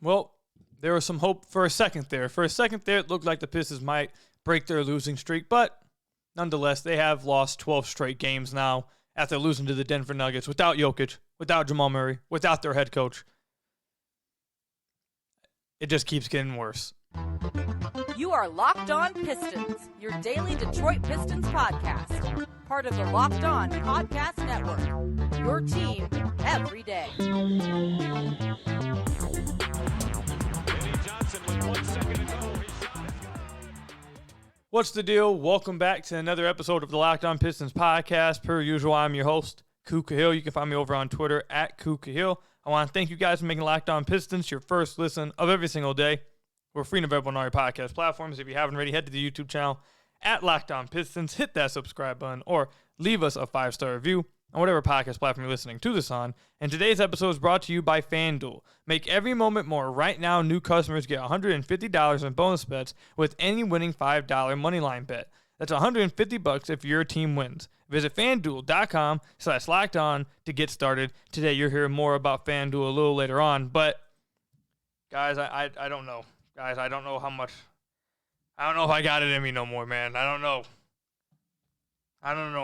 Well, there was some hope for a second there. For a second there, it looked like the Pistons might break their losing streak, but nonetheless, they have lost 12 straight games now after losing to the Denver Nuggets without Jokic, without Jamal Murray, without their head coach. It just keeps getting worse. You are Locked On Pistons, your daily Detroit Pistons podcast. Part of the Locked On Podcast Network, your team every day. What's the deal? Welcome back to another episode of the Locked On Pistons podcast. Per usual, I'm your host, Koo Cahill. You can find me over on Twitter at Koo Cahill. I want to thank you guys for making Locked On Pistons your first listen of every single day. We're free and available on all your podcast platforms. If you haven't already, head to the YouTube channel at Locked On Pistons. Hit that subscribe button or leave us a 5-star review on whatever podcast platform you're listening to this on. And today's episode is brought to you by FanDuel. Make every moment more. Right now, new customers get $150 in bonus bets with any winning $5 moneyline bet. That's $150 if your team wins. Visit FanDuel.com/LockedOn to get started. Today, you'll hear more about FanDuel a little later on. But, guys, I don't know. Guys, I don't know how much. I don't know if I got it in me no more, man. I don't know.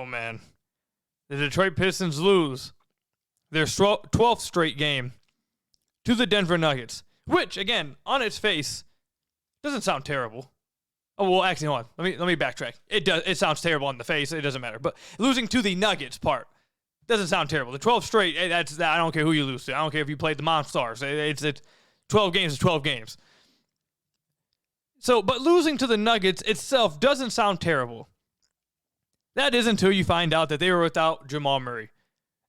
Man. The Detroit Pistons lose their 12th straight game to the Denver Nuggets, which, again, on its face, doesn't sound terrible. Oh, well, actually, hold on. Let me backtrack. It sounds terrible on the face. It doesn't matter. But losing to the Nuggets part doesn't sound terrible. The 12th straight, I don't care who you lose to. I don't care if you played the Monstars. It's 12 games is 12 games. So, but losing to the Nuggets itself doesn't sound terrible. That is until you find out that they were without Jamal Murray.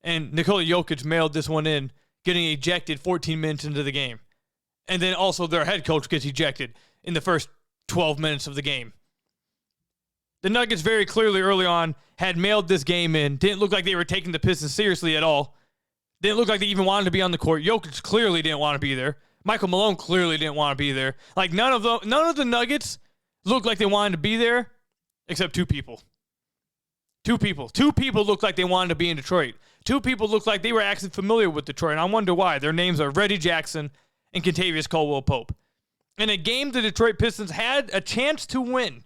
And Nikola Jokic mailed this one in, getting ejected 14 minutes into the game. And then also their head coach gets ejected in the first 12 minutes of the game. The Nuggets very clearly early on had mailed this game in. Didn't look like they were taking the Pistons seriously at all. Didn't look like they even wanted to be on the court. Jokic clearly didn't want to be there. Michael Malone clearly didn't want to be there. Like none of the Nuggets looked like they wanted to be there, except two people. Two people looked like they wanted to be in Detroit. Two people looked like they were actually familiar with Detroit, and I wonder why. Their names are Reggie Jackson and Kentavious Caldwell-Pope. In a game the Detroit Pistons had a chance to win.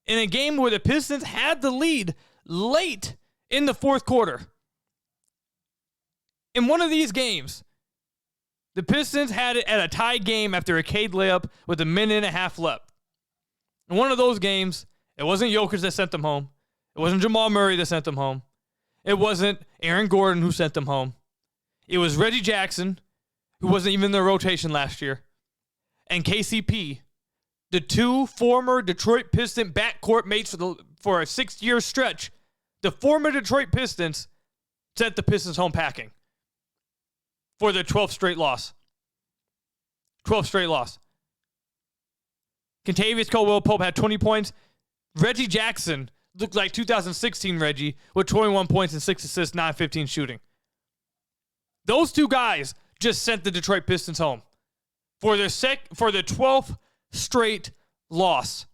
In a game where the Pistons had the lead late in the fourth quarter. In one of these games, the Pistons had it at a tie game after a Cade layup with a minute and a half left. In one of those games, it wasn't Jokic that sent them home. It wasn't Jamal Murray that sent them home. It wasn't Aaron Gordon who sent them home. It was Reggie Jackson, who wasn't even in their rotation last year, and KCP, the two former Detroit Piston backcourt mates for a 6-year stretch. The former Detroit Pistons sent the Pistons home packing for their 12th straight loss. 12th straight loss. Kentavious Caldwell-Pope had 20 points. Reggie Jackson looked like 2016 Reggie with 21 points and 6 assists, 9-15 shooting. Those two guys just sent the Detroit Pistons home for their 12th straight loss.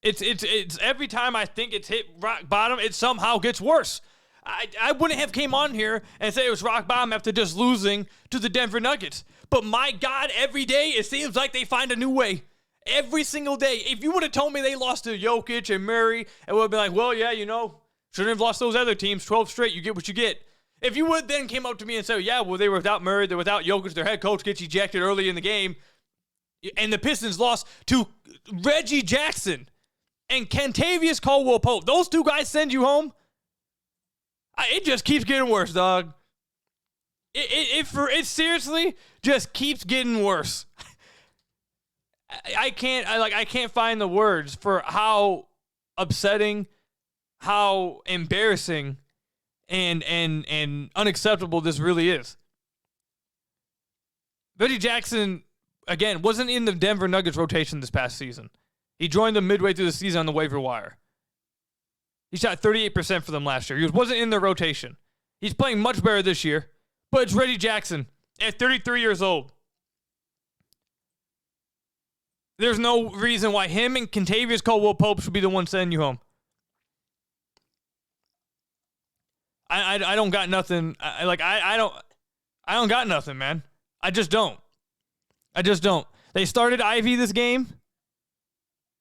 It's every time I think it's hit rock bottom, it somehow gets worse. I wouldn't have came on here and say it was rock bottom after just losing to the Denver Nuggets. But my God, every day it seems like they find a new way. Every single day. If you would have told me they lost to Jokic and Murray, I would have been like, well, yeah, shouldn't have lost those other teams. 12 straight, you get what you get. If you would then came up to me and said, yeah, well, they were without Murray, they're without Jokic, their head coach gets ejected early in the game, and the Pistons lost to Reggie Jackson and Kentavious Caldwell-Pope. Those two guys send you home. It just keeps getting worse, dog. It seriously just keeps getting worse. I can't find the words for how upsetting, how embarrassing, and unacceptable this really is. Reggie Jackson, again, wasn't in the Denver Nuggets rotation this past season. He joined them midway through the season on the waiver wire. He shot 38% for them last year. He wasn't in their rotation. He's playing much better this year, but it's Reggie Jackson at 33 years old. There's no reason why him and Kentavious Caldwell-Pope should be the ones sending you home. I don't got nothing. I don't got nothing, man. I just don't. They started Ivey this game.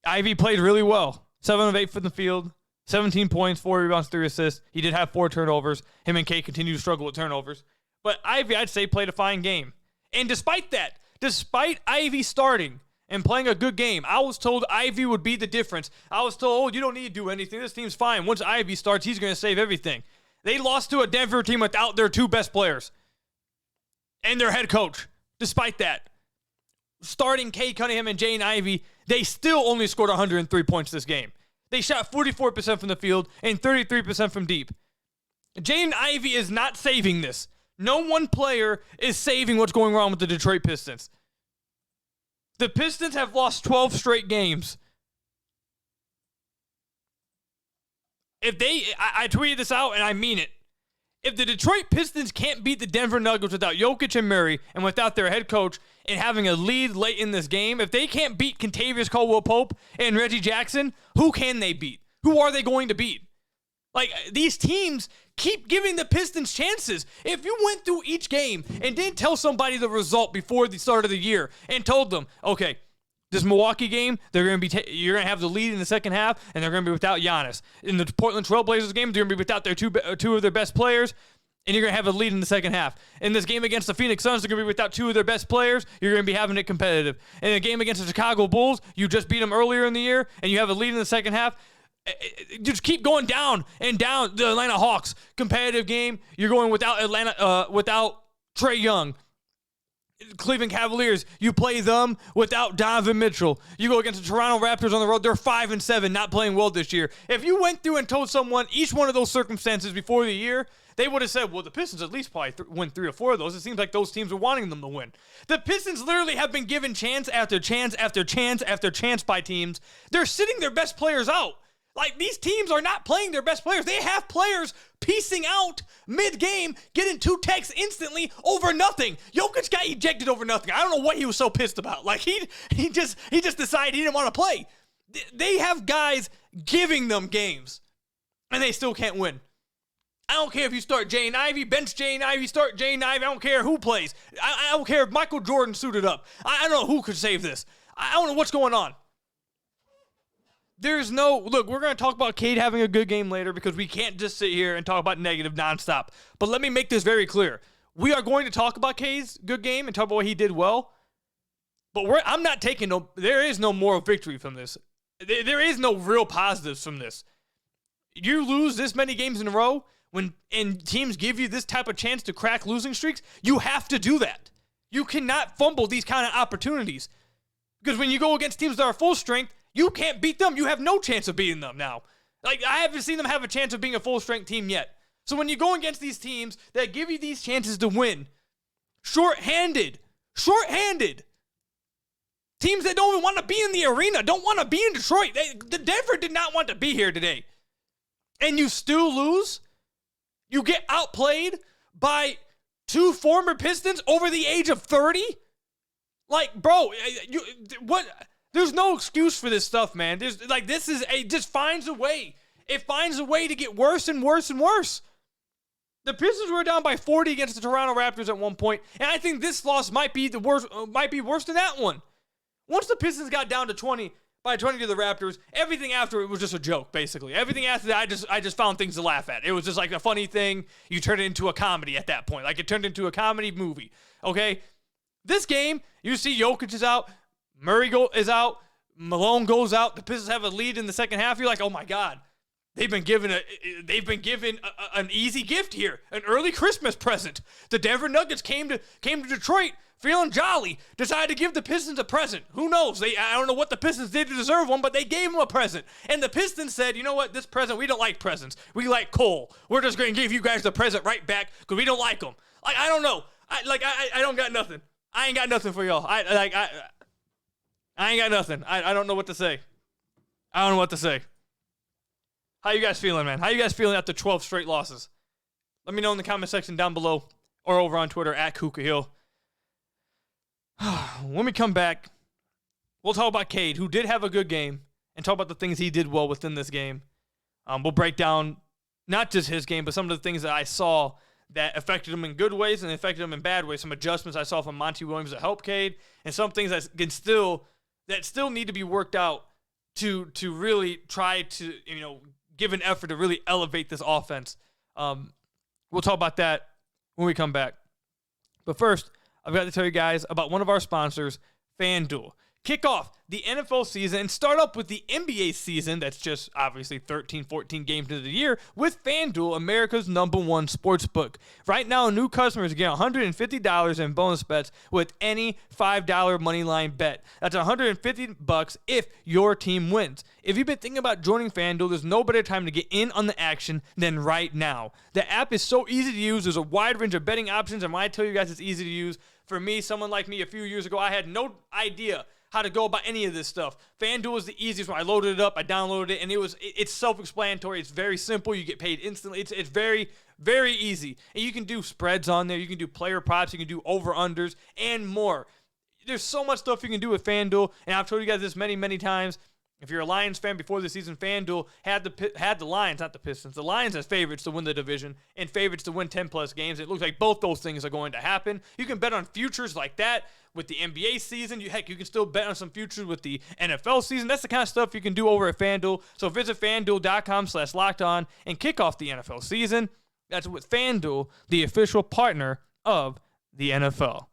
Ivey played really well. 7 of 8 from the field, 17 points, 4 rebounds, 3 assists. He did have 4 turnovers. Him and Cade continue to struggle with turnovers. But Ivey, I'd say, played a fine game. And despite that, despite Ivey starting and playing a good game, I was told Ivey would be the difference. I was told, you don't need to do anything. This team's fine. Once Ivey starts, he's going to save everything. They lost to a Denver team without their 2 best players and their head coach. Despite that, starting Cade Cunningham and Jaden Ivey, they still only scored 103 points this game. They shot 44% from the field and 33% from deep. Jaden Ivey is not saving this. No one player is saving what's going wrong with the Detroit Pistons. The Pistons have lost 12 straight games. I tweeted this out and I mean it. If the Detroit Pistons can't beat the Denver Nuggets without Jokic and Murray and without their head coach and having a lead late in this game, if they can't beat Kentavious, Caldwell-Pope, and Reggie Jackson, who can they beat? Who are they going to beat? Like, these teams keep giving the Pistons chances. If you went through each game and didn't tell somebody the result before the start of the year and told them, okay, this Milwaukee game, you're going to have the lead in the second half, and they're going to be without Giannis. In the Portland Trail Blazers game, they're going to be without their two of their best players, and you're going to have a lead in the second half. In this game against the Phoenix Suns, they're going to be without 2 of their best players. You're going to be having it competitive. In a game against the Chicago Bulls, you just beat them earlier in the year, and you have a lead in the second half. Just keep going down and down. The Atlanta Hawks, competitive game. You're going without without Trae Young. Cleveland Cavaliers, you play them without Donovan Mitchell. You go against the Toronto Raptors on the road. They're 5-7, not playing well this year. If you went through and told someone each one of those circumstances before the year, they would have said, well, the Pistons at least probably win 3 or 4 of those. It seems like those teams are wanting them to win. The Pistons literally have been given chance after chance after chance after chance by teams. They're sitting their best players out. Like, these teams are not playing their best players. They have players piecing out mid-game, getting 2 techs instantly over nothing. Jokic got ejected over nothing. I don't know what he was so pissed about. Like, he just decided he didn't want to play. They have guys giving them games, and they still can't win. I don't care if you start Jaden Ivey, bench Jaden Ivey, start Jaden Ivey. I don't care who plays. I don't care if Michael Jordan suited up. I don't know who could save this. I don't know what's going on. Look, we're going to talk about Cade having a good game later because we can't just sit here and talk about negative nonstop. But let me make this very clear. We are going to talk about Cade's good game and talk about what he did well. But I'm not taking there is no moral victory from this. There is no real positives from this. You lose this many games in a row and teams give you this type of chance to crack losing streaks, you have to do that. You cannot fumble these kind of opportunities. Because when you go against teams that are full strength, you can't beat them. You have no chance of beating them now. Like, I haven't seen them have a chance of being a full-strength team yet. So when you go against these teams that give you these chances to win, short-handed, teams that don't even want to be in the arena, don't want to be in Detroit. The Denver did not want to be here today. And you still lose? You get outplayed by 2 former Pistons over the age of 30? Like, bro, what... There's no excuse for this stuff, man. It just finds a way. It finds a way to get worse and worse and worse. The Pistons were down by 40 against the Toronto Raptors at one point, and I think this loss might be worse than that one. Once the Pistons got down to 20 to the Raptors, everything after it was just a joke, basically. Everything after that, I just found things to laugh at. It was just like a funny thing. You turn it into a comedy at that point. Like, it turned into a comedy movie, okay? This game, you see Jokic is out. Murray is out. Malone goes out. The Pistons have a lead in the second half. You're like, oh my God, they've been given an easy gift here, an early Christmas present. The Denver Nuggets came to Detroit feeling jolly, decided to give the Pistons a present. Who knows? I don't know what the Pistons did to deserve one, but they gave them a present. And the Pistons said, you know what? This present, we don't like presents. We like coal. We're just going to give you guys the present right back because we don't like them. Like, I don't know. I don't got nothing. I ain't got nothing for y'all. I ain't got nothing. I don't know what to say. I don't know what to say. How you guys feeling, man? How you guys feeling after 12 straight losses? Let me know in the comment section down below or over on Twitter at Kuka Hill. When we come back, we'll talk about Cade, who did have a good game, and talk about the things he did well within this game. We'll break down not just his game, but some of the things that I saw that affected him in good ways and affected him in bad ways. Some adjustments I saw from Monty Williams that helped Cade, and some things that still need to be worked out to really try to give an effort to really elevate this offense. We'll talk about that when we come back. But first, I've got to tell you guys about one of our sponsors, FanDuel. Kick off the NFL season and start up with the NBA season that's just obviously 13, 14 games into the year with FanDuel, America's #1 sportsbook. Right now, new customers get $150 in bonus bets with any $5 moneyline bet. That's $150 if your team wins. If you've been thinking about joining FanDuel, there's no better time to get in on the action than right now. The app is so easy to use. There's a wide range of betting options, and when I tell you guys it's easy to use, for me, someone like me a few years ago, I had no idea how to go about any of this stuff. FanDuel is the easiest one. I loaded it up, I downloaded it, and it's self-explanatory. It's very simple. You get paid instantly. It's very, very easy. And you can do spreads on there. You can do player props. You can do over-unders and more. There's so much stuff you can do with FanDuel, and I've told you guys this many, many times. If you're a Lions fan before the season, FanDuel had the Lions, not the Pistons. The Lions as favorites to win the division and favorites to win 10-plus games. It looks like both those things are going to happen. You can bet on futures like that with the NBA season. You can still bet on some futures with the NFL season. That's the kind of stuff you can do over at FanDuel. So visit FanDuel.com/lockedon and kick off the NFL season. That's with FanDuel, the official partner of the NFL.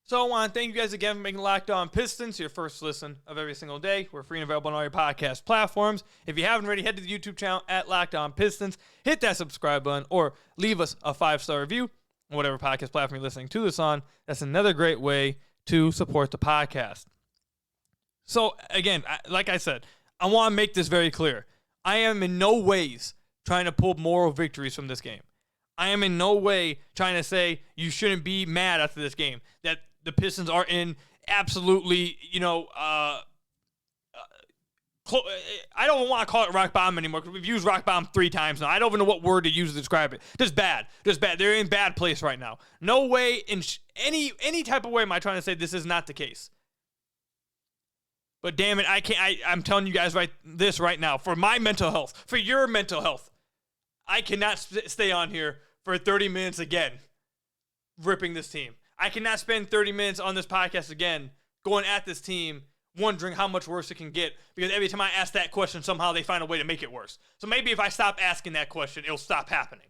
So I want to thank you guys again for making Locked On Pistons your first listen of every single day. We're free and available on all your podcast platforms. If you haven't already, head to the YouTube channel at Locked On Pistons. Hit that subscribe button or leave us a 5-star review on whatever podcast platform you're listening to this on. That's another great way to support the podcast. So again, like I said, I want to make this very clear. I am in no ways trying to pull moral victories from this game. I am in no way trying to say you shouldn't be mad after this game, that the Pistons are in absolutely, I don't want to call it rock bottom anymore because we've used rock bottom 3 times now. I don't even know what word to use to describe it. Just bad. They're in bad place right now. No way, in any type of way am I trying to say this is not the case. But damn it, I'm telling you guys this right now. For my mental health, for your mental health, I cannot stay on here for 30 minutes again ripping this team. I cannot spend 30 minutes on this podcast again going at this team, wondering how much worse it can get, because every time I ask that question, somehow they find a way to make it worse. So maybe if I stop asking that question, it'll stop happening.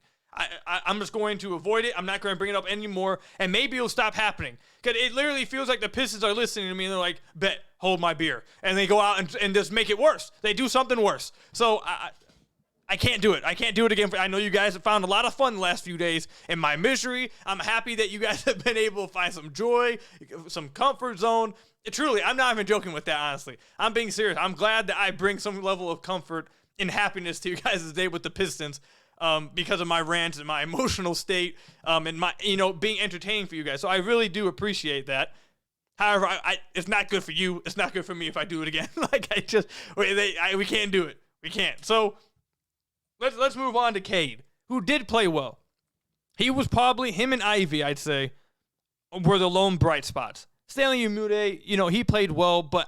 I'm just going to avoid it. I'm not going to bring it up anymore, and maybe it'll stop happening. Because it literally feels like the Pistons are listening to me, and they're like, bet, hold my beer. And they go out and just make it worse. They do something worse. So I can't do it. I can't do it again. I know you guys have found a lot of fun the last few days in my misery. I'm happy that you guys have been able to find some joy, some comfort zone. Truly, I'm not even joking with that, honestly. I'm being serious. I'm glad that I bring some level of comfort and happiness to you guys today with the Pistons because of my rants and my emotional state and my, being entertaining for you guys. So I really do appreciate that. However, it's not good for you. It's not good for me if I do it again. We can't do it. We can't. So Let's move on to Cade, who did play well. He was probably, him and Ivey, I'd say, were the lone bright spots. Stanley Umude, he played well, but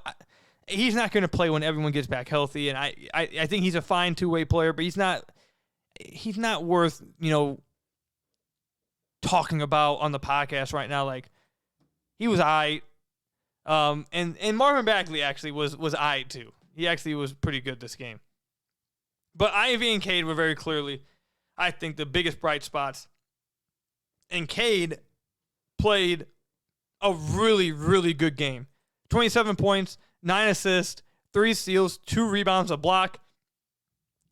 he's not going to play when everyone gets back healthy. And I think he's a fine two-way player, but he's not worth, talking about on the podcast right now. Like, he was aight. And Marvin Bagley actually was aight too. He actually was pretty good this game. But Ivey and Cade were very clearly, I think, the biggest bright spots. And Cade played a really, really good game. 27 points, 9 assists, 3 steals, 2 rebounds, a block,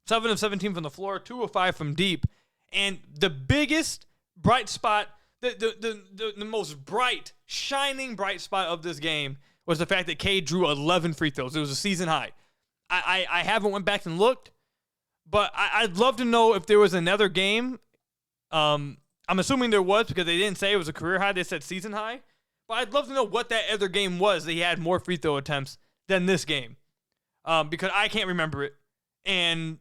7 of 17 from the floor, 2 of 5 from deep. And the biggest bright spot, the most bright, shining bright spot of this game was the fact that Cade drew 11 free throws. It was a season high. I haven't went back and looked, but I'd love to know if there was another game. I'm assuming there was because they didn't say it was a career high. They said season high. But I'd love to know what that other game was that he had more free throw attempts than this game. Because I can't remember it. And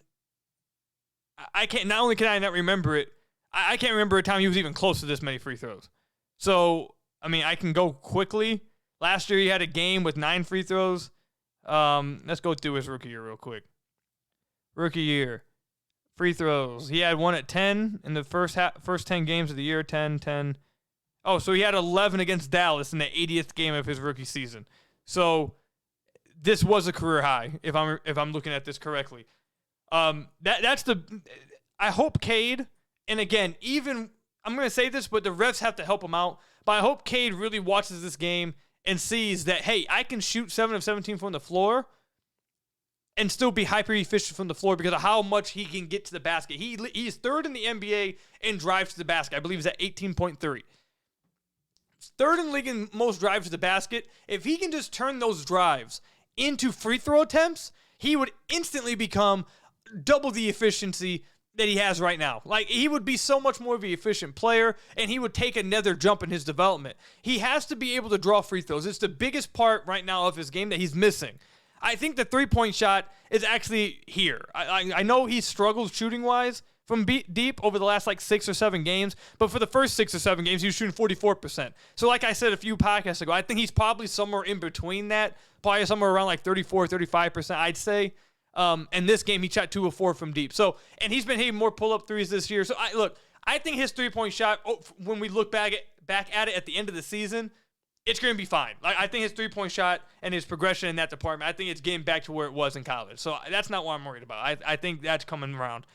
I can't. Not only can I not remember it, I can't remember a time he was even close to this many free throws. So, I can go quickly. Last year he had a game with 9 free throws. Let's go through his rookie year real quick. Rookie year. Free throws. He had one at 10 in the first 10 games of the year. 10. Oh, so he had 11 against Dallas in the 80th game of his rookie season. So this was a career high, if I'm looking at this correctly. That's the. I hope Cade, and again, even I'm going to say this, but the refs have to help him out. But I hope Cade really watches this game and sees that, hey, I can shoot 7 of 17 from the floor and still be hyper efficient from the floor because of how much he can get to the basket. He's third in the NBA in drives to the basket. I believe he's at 18.3. Third in the league in most drives to the basket. If he can just turn those drives into free throw attempts, he would instantly become double the efficiency that he has right now. Like, he would be so much more of an efficient player, and he would take another jump in his development. He has to be able to draw free throws. It's the biggest part right now of his game that he's missing. I think the three-point shot is actually here. I know he struggles shooting-wise from deep over the last, 6 or 7 games, but for the first 6 or 7 games, he was shooting 44%. So like I said a few podcasts ago, I think he's probably somewhere in between that, probably somewhere around 34, 35%, I'd say. And this game, he shot 2 of 4 from deep. So, and he's been hitting more pull-up threes this year. So, I think his three-point shot, when we look back at it at the end of the season, it's going to be fine. I think his three-point shot and his progression in that department, I think it's getting back to where it was in college. So, that's not what I'm worried about. I think that's coming around.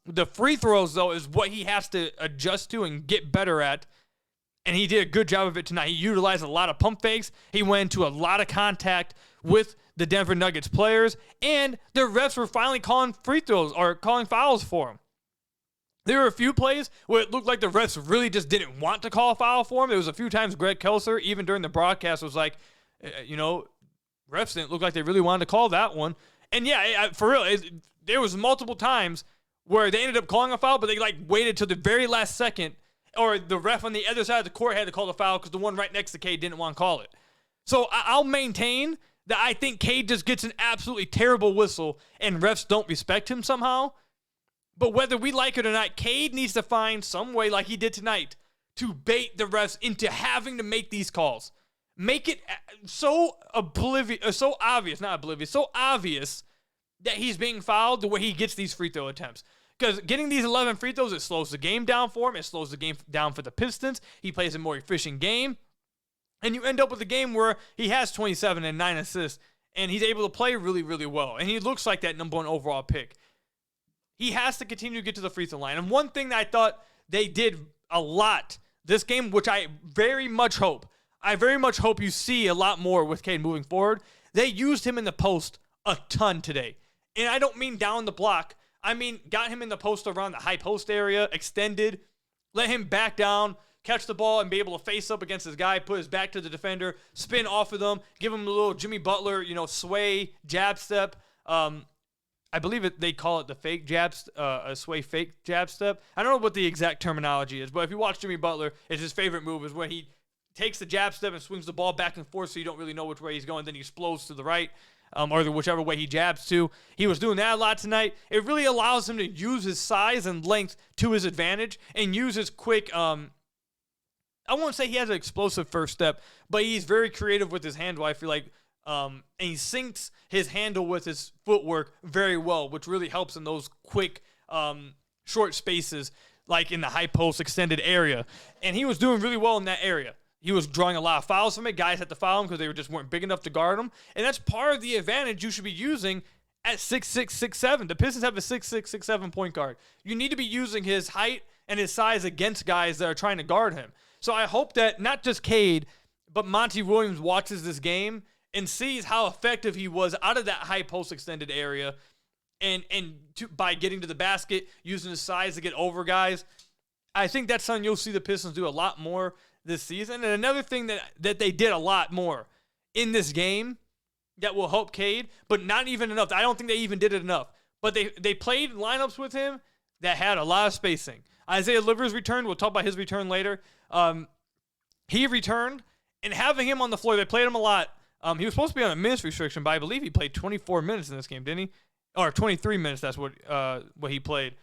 The free throws, though, is what he has to adjust to and get better at. And he did a good job of it tonight. He utilized a lot of pump fakes. He went into a lot of contact with the Denver Nuggets players, and the refs were finally calling free throws or calling fouls for him. There were a few plays where it looked like the refs really just didn't want to call a foul for him. There was a few times Greg Kelser, even during the broadcast, was like, refs didn't look like they really wanted to call that one. And yeah, for real, there was multiple times where they ended up calling a foul, but they waited till the very last second, or the ref on the other side of the court had to call the foul because the one right next to Cade didn't want to call it. So I'll maintain that I think Cade just gets an absolutely terrible whistle and refs don't respect him somehow. But whether we like it or not, Cade needs to find some way, like he did tonight, to bait the refs into having to make these calls. Make it so obvious that he's being fouled the way he gets these free throw attempts. Because getting these 11 free throws, it slows the game down for him. It slows the game down for the Pistons. He plays a more efficient game. And you end up with a game where he has 27 and 9 assists, and he's able to play really, really well. And he looks like that number 1 overall pick. He has to continue to get to the free throw line. And one thing that I thought they did a lot this game, which I very much hope you see a lot more with Cade moving forward, they used him in the post a ton today. And I don't mean down the block. I mean got him in the post around the high post area, extended, let him back down, catch the ball and be able to face up against his guy, put his back to the defender, spin off of them, give him a little Jimmy Butler, sway jab step. I believe they call it the fake jab, a sway fake jab step. I don't know what the exact terminology is, but if you watch Jimmy Butler, it's his favorite move is when he takes the jab step and swings the ball back and forth so you don't really know which way he's going, then he explodes to the right. Or whichever way he jabs to. He was doing that a lot tonight. It really allows him to use his size and length to his advantage and use his quick, I won't say he has an explosive first step, but he's very creative with his handle, I feel like. And he syncs his handle with his footwork very well, which really helps in those quick, short spaces, like in the high post extended area. And he was doing really well in that area. He was drawing a lot of fouls from it. Guys had to foul him because they just weren't big enough to guard him. And that's part of the advantage you should be using at 6'6", 6'7". The Pistons have a 6'6", 6'7" point guard. You need to be using his height and his size against guys that are trying to guard him. So I hope that not just Cade, but Monty Williams watches this game and sees how effective he was out of that high post extended area and by getting to the basket, using his size to get over guys. I think that's something you'll see the Pistons do a lot more this season. And another thing that they did a lot more in this game that will help Cade, but not even enough. I don't think they even did it enough. But they played lineups with him that had a lot of spacing. Isaiah Livers returned. We'll talk about his return later. He returned, and having him on the floor, they played him a lot. He was supposed to be on a minutes restriction, but I believe he played 24 minutes in this game, didn't he? Or 23 minutes, that's what he played.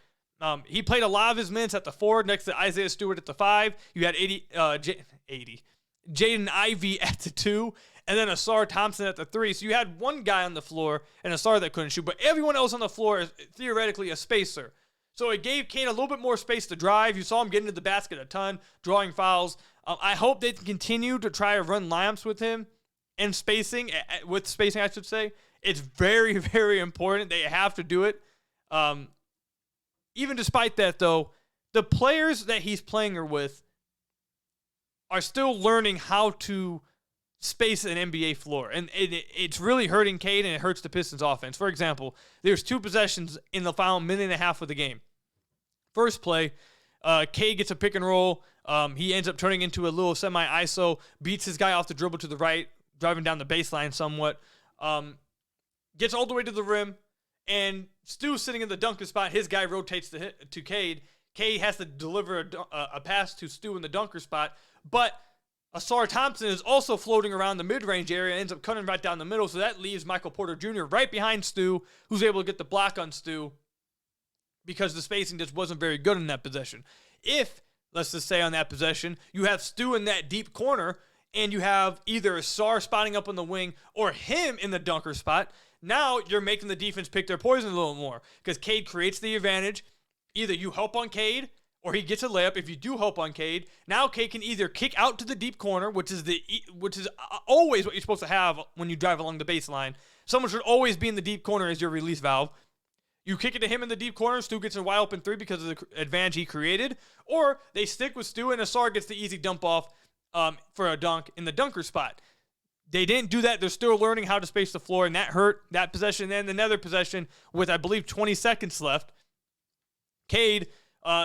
He played a lot of his minutes at the 4 next to Isaiah Stewart at the 5. You had Jaden Ivey at the 2. and then Asar Thompson at the 3. So you had one guy on the floor and Asar that couldn't shoot, but everyone else on the floor is theoretically a spacer. So it gave Cade a little bit more space to drive. You saw him getting to the basket a ton, drawing fouls. I hope they can continue to try to run layups with him and spacing, I should say. It's very, very important. They have to do it. Even despite that, though, the players that he's playing with are still learning how to space an NBA floor. And it's really hurting Cade, and it hurts the Pistons offense. For example, there's 2 possessions in the final minute and a half of the game. First play, Cade gets a pick and roll. He ends up turning into a little semi-ISO, beats his guy off the dribble to the right, driving down the baseline somewhat. Gets all the way to the rim, and Stu's sitting in the dunker spot. His guy rotates to Cade. Cade has to deliver a pass to Stu in the dunker spot, but Asar Thompson is also floating around the mid-range area, ends up cutting right down the middle, so that leaves Michael Porter Jr. right behind Stu, who's able to get the block on Stu because the spacing just wasn't very good in that possession. If, let's just say on that possession, you have Stu in that deep corner, and you have either Asar spotting up on the wing or him in the dunker spot, now you're making the defense pick their poison a little more because Cade creates the advantage. Either you help on Cade or he gets a layup. If you do help on Cade, now Cade can either kick out to the deep corner, which is always what you're supposed to have when you drive along the baseline. Someone should always be in the deep corner as your release valve. You kick it to him in the deep corner, Stu gets a wide open 3 because of the advantage he created, or they stick with Stu and Asar gets the easy dump off for a dunk in the dunker spot. They didn't do that. They're still learning how to space the floor, and that hurt that possession. And then another possession with, I believe, 20 seconds left. Cade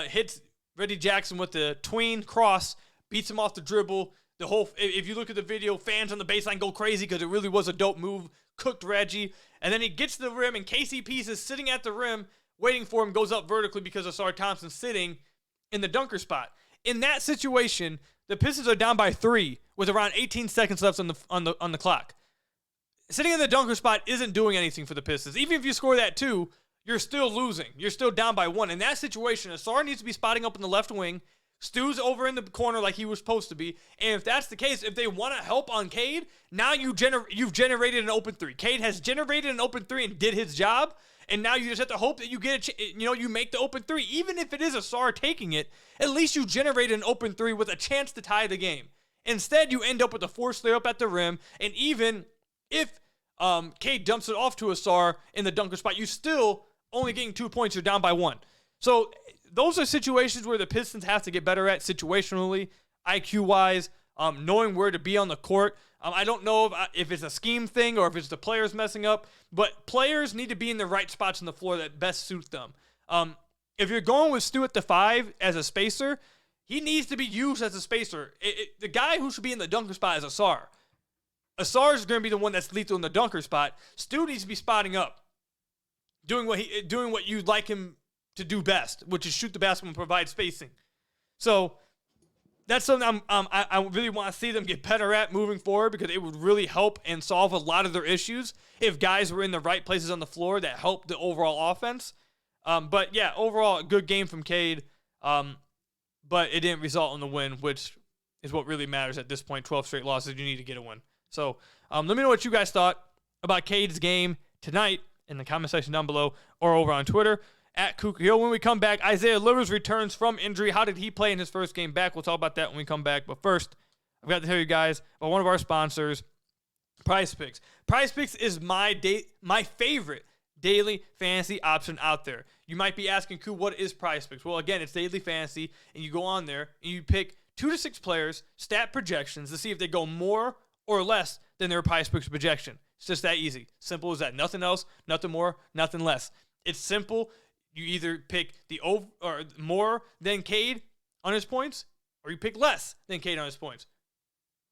hits Reggie Jackson with the tween cross, beats him off the dribble. If you look at the video, fans on the baseline go crazy because it really was a dope move. Cooked Reggie. And then he gets to the rim, and KCP is sitting at the rim waiting for him, goes up vertically because Asar Thompson's sitting in the dunker spot. In that situation, the Pistons are down by 3 with around 18 seconds left on the clock. Sitting in the dunker spot isn't doing anything for the Pistons. Even if you score that 2, you're still losing. You're still down by 1. In that situation, Asar needs to be spotting up in the left wing. Stu's over in the corner like he was supposed to be. And if that's the case, if they want to help on Cade, now you've generated an open 3. Cade has generated an open 3 and did his job. And now you just have to hope that you get you make the open 3. Even if it is Asar taking it, at least you generate an open 3 with a chance to tie the game. Instead, you end up with a forced layup at the rim. And even if Cade dumps it off to Asar in the dunker spot, you still only getting 2 points. You're down by 1. So those are situations where the Pistons have to get better at situationally, IQ-wise, knowing where to be on the court. I don't know if it's a scheme thing or if it's the players messing up, but players need to be in the right spots on the floor that best suit them. If you're going with Stu at the 5 as a spacer, he needs to be used as a spacer. The guy who should be in the dunker spot is Asar. Asar is going to be the one that's lethal in the dunker spot. Stu needs to be spotting up, doing what you'd like him to do best, which is shoot the basketball and provide spacing. So that's something I really want to see them get better at moving forward because it would really help and solve a lot of their issues if guys were in the right places on the floor that helped the overall offense. But yeah, overall, a good game from Cade, but it didn't result in the win, which is what really matters at this point. 12 straight losses, you need to get a win. So let me know what you guys thought about Cade's game tonight in the comment section down below or over on Twitter. At Kukio. When we come back, Isaiah Livers returns from injury. How did he play in his first game back? We'll talk about that when we come back. But first, I've got to tell you guys about one of our sponsors, PrizePicks. PrizePicks is my favorite daily fantasy option out there. You might be asking, Ku, what is PrizePicks? Well, again, it's daily fantasy, and you go on there, and you pick 2 to 6 players, stat projections, to see if they go more or less than their PrizePicks projection. It's just that easy. Simple as that. Nothing else, nothing more, nothing less. It's simple. You either pick the over or more than Cade on his points, or you pick less than Cade on his points.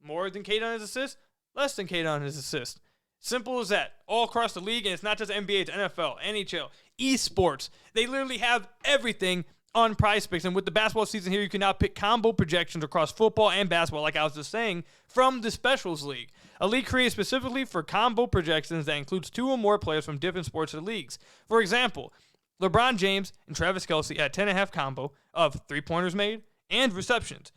More than Cade on his assist, less than Cade on his assist. Simple as that. All across the league, and it's not just NBA, it's NFL, NHL, esports. They literally have everything on PrizePicks. And with the basketball season here, you can now pick combo projections across football and basketball, like I was just saying, from the Specials League. A league created specifically for combo projections that includes 2 or more players from different sports or leagues. For example, LeBron James and Travis Kelce at 10.5 combo of 3-pointers made and receptions.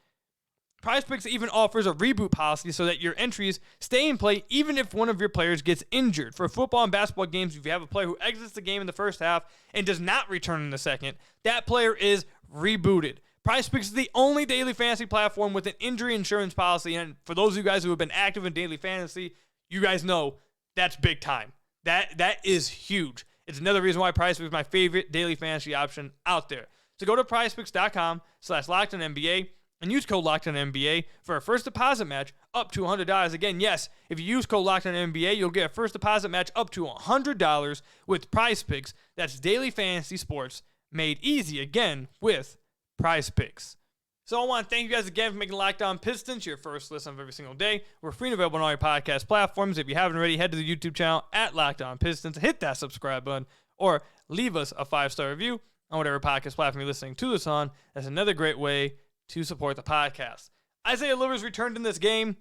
PrizePicks even offers a reboot policy so that your entries stay in play even if one of your players gets injured. For football and basketball games, if you have a player who exits the game in the first half and does not return in the second, that player is rebooted. PrizePicks is the only daily fantasy platform with an injury insurance policy, and for those of you guys who have been active in daily fantasy, you guys know that's big time. That is huge. It's another reason why PrizePicks is my favorite daily fantasy option out there. So go to prizepicks.com/LockedOnNBA and use code LockedOnNBA for a first deposit match up to $100. Again, yes, if you use code LockedOnNBA, you'll get a first deposit match up to $100 with PrizePicks. That's daily fantasy sports made easy, again, with PrizePicks. So I want to thank you guys again for making Locked On Pistons your first listen of every single day. We're free and available on all your podcast platforms. If you haven't already, head to the YouTube channel at Locked On Pistons, hit that subscribe button, or leave us a 5-star review on whatever podcast platform you're listening to this on. That's another great way to support the podcast. Isaiah Livers returned in this game.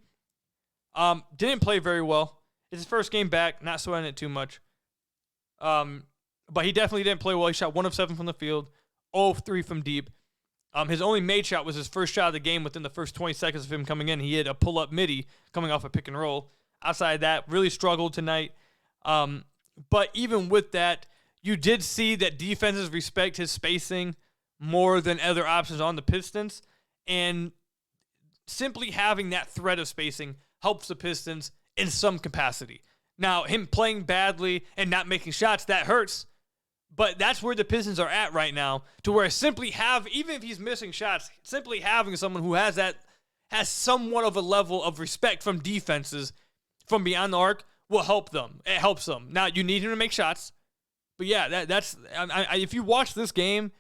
Didn't play very well. It's his first game back, not sweating it too much. But he definitely didn't play well. He shot 1 of 7 from the field, 0 of 3 from deep. His only made shot was his first shot of the game within the first 20 seconds of him coming in. He had a pull-up midi coming off a pick and roll. Outside of that, really struggled tonight. But even with that, you did see that defenses respect his spacing more than other options on the Pistons. And simply having that threat of spacing helps the Pistons in some capacity. Now, him playing badly and not making shots, that hurts. But that's where the Pistons are at right now, to where even if he's missing shots, simply having someone who has somewhat of a level of respect from defenses from beyond the arc will help them. It helps them. Now, you need him to make shots. But yeah, if you watch this game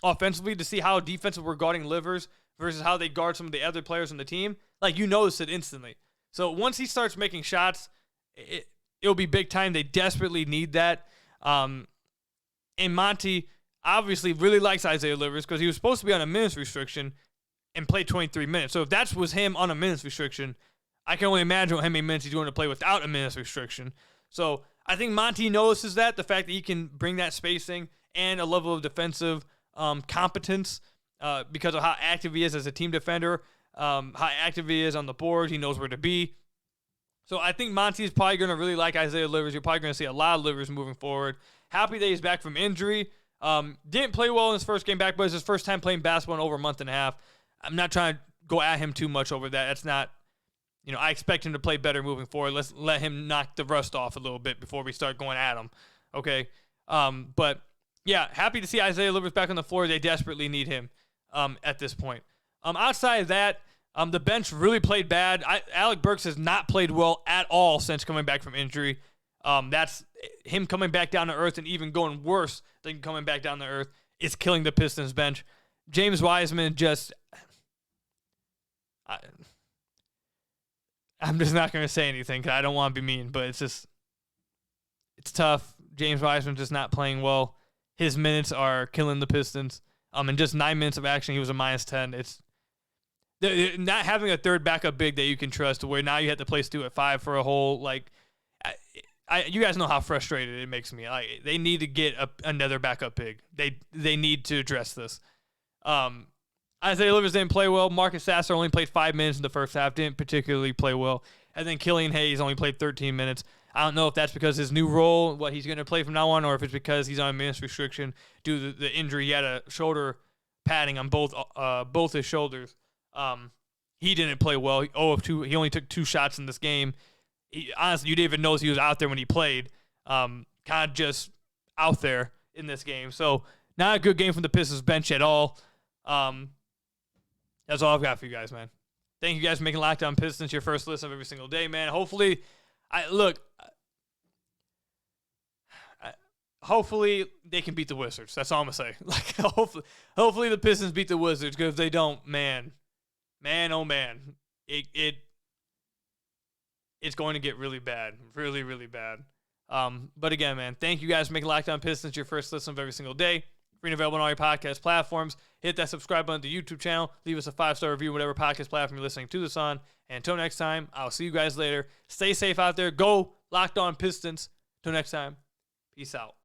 offensively to see how defensive we're guarding Livers versus how they guard some of the other players on the team, you notice it instantly. So once he starts making shots, it'll be big time. They desperately need that. And Monty obviously really likes Isaiah Livers because he was supposed to be on a minutes restriction and play 23 minutes. So if that was him on a minutes restriction, I can only imagine how many minutes he's going to play without a minutes restriction. So I think Monty notices that, the fact that he can bring that spacing and a level of defensive competence because of how active he is as a team defender, how active he is on the board. He knows where to be. So I think Monty is probably going to really like Isaiah Livers. You're probably going to see a lot of Livers moving forward. Happy that he's back from injury. Didn't play well in his first game back, but it's his first time playing basketball in over a month and a half. I'm not trying to go at him too much over that. That's not, I expect him to play better moving forward. Let's let him knock the rust off a little bit before we start going at him. Okay? But, yeah, happy to see Isaiah Livers back on the floor. They desperately need him at this point. Outside of that, the bench really played bad. Alec Burks has not played well at all since coming back from injury. That's him coming back down to earth, and even going worse than coming back down to earth is killing the Pistons bench. James Wiseman I'm just not going to say anything because I don't want to be mean, but it's tough. James Wiseman just not playing well. His minutes are killing the Pistons. In just 9 minutes of action, he was a -10. It's not having a third backup big that you can trust, to where now you have to play Stu at 5 for a whole, you guys know how frustrated it makes me. They need to get another backup big. They need to address this. Isaiah Livers didn't play well. Marcus Sasser only played 5 minutes in the first half. Didn't particularly play well. And then Killian Hayes only played 13 minutes. I don't know if that's because his new role, what he's going to play from now on, or if it's because he's on a minutes restriction due to the injury. He had a shoulder padding on both his shoulders. He didn't play well. 0 of 2. He only took 2 shots in this game. Honestly, you didn't even notice he was out there when he played. Kind of just out there in this game. So not a good game from the Pistons bench at all. That's all I've got for you guys, man. Thank you guys for making Locked On Pistons your first listen of every single day, man. Hopefully they can beat the Wizards. That's all I'm going to say. Hopefully the Pistons beat the Wizards, because if they don't, man, oh man, it's going to get really bad. Really, really bad. But again, man, thank you guys for making Locked On Pistons your first listen of every single day. Free and available on all your podcast platforms. Hit that subscribe button to the YouTube channel. Leave us a 5-star review, whatever podcast platform you're listening to this on. And until next time, I'll see you guys later. Stay safe out there. Go Locked On Pistons. Until next time, peace out.